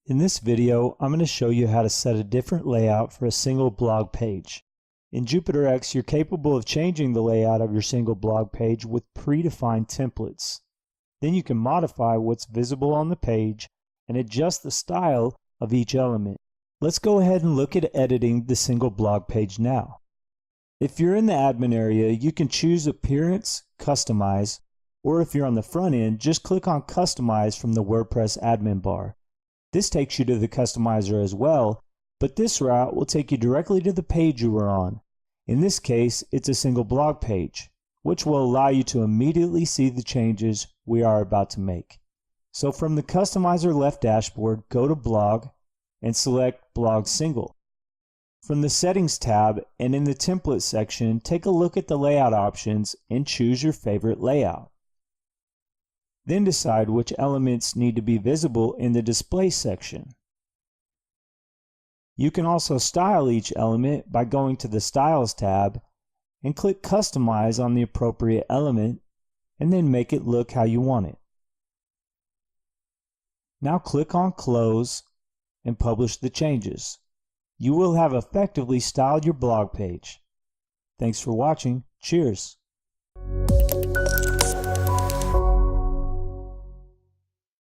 In this video, I'm going to show you how to set a different layout for a single blog page. In JupyterX, you're capable of changing the layout of your single blog page with predefined templates. Then you can modify what's visible on the page and adjust the style of each element. Let's go ahead and look at editing the single blog page now. If you're in the admin area, you can choose Appearance, Customize, or if you're on the front end, just click on Customize from the WordPress admin bar. This takes you to the customizer as well, but this route will take you directly to the page you were on. In this case, it's a single blog page, which will allow you to immediately see the changes we are about to make. So from the Customizer left dashboard, go to Blog and select Blog Single. From the Settings tab and in the Template section, take a look at the layout options and choose your favorite layout. Then decide which elements need to be visible in the Display section. You can also style each element by going to the Styles tab and click Customize on the appropriate element and then make it look how you want it. Now click on Close and publish the changes. You will have effectively styled your blog page. Thanks for watching. Cheers!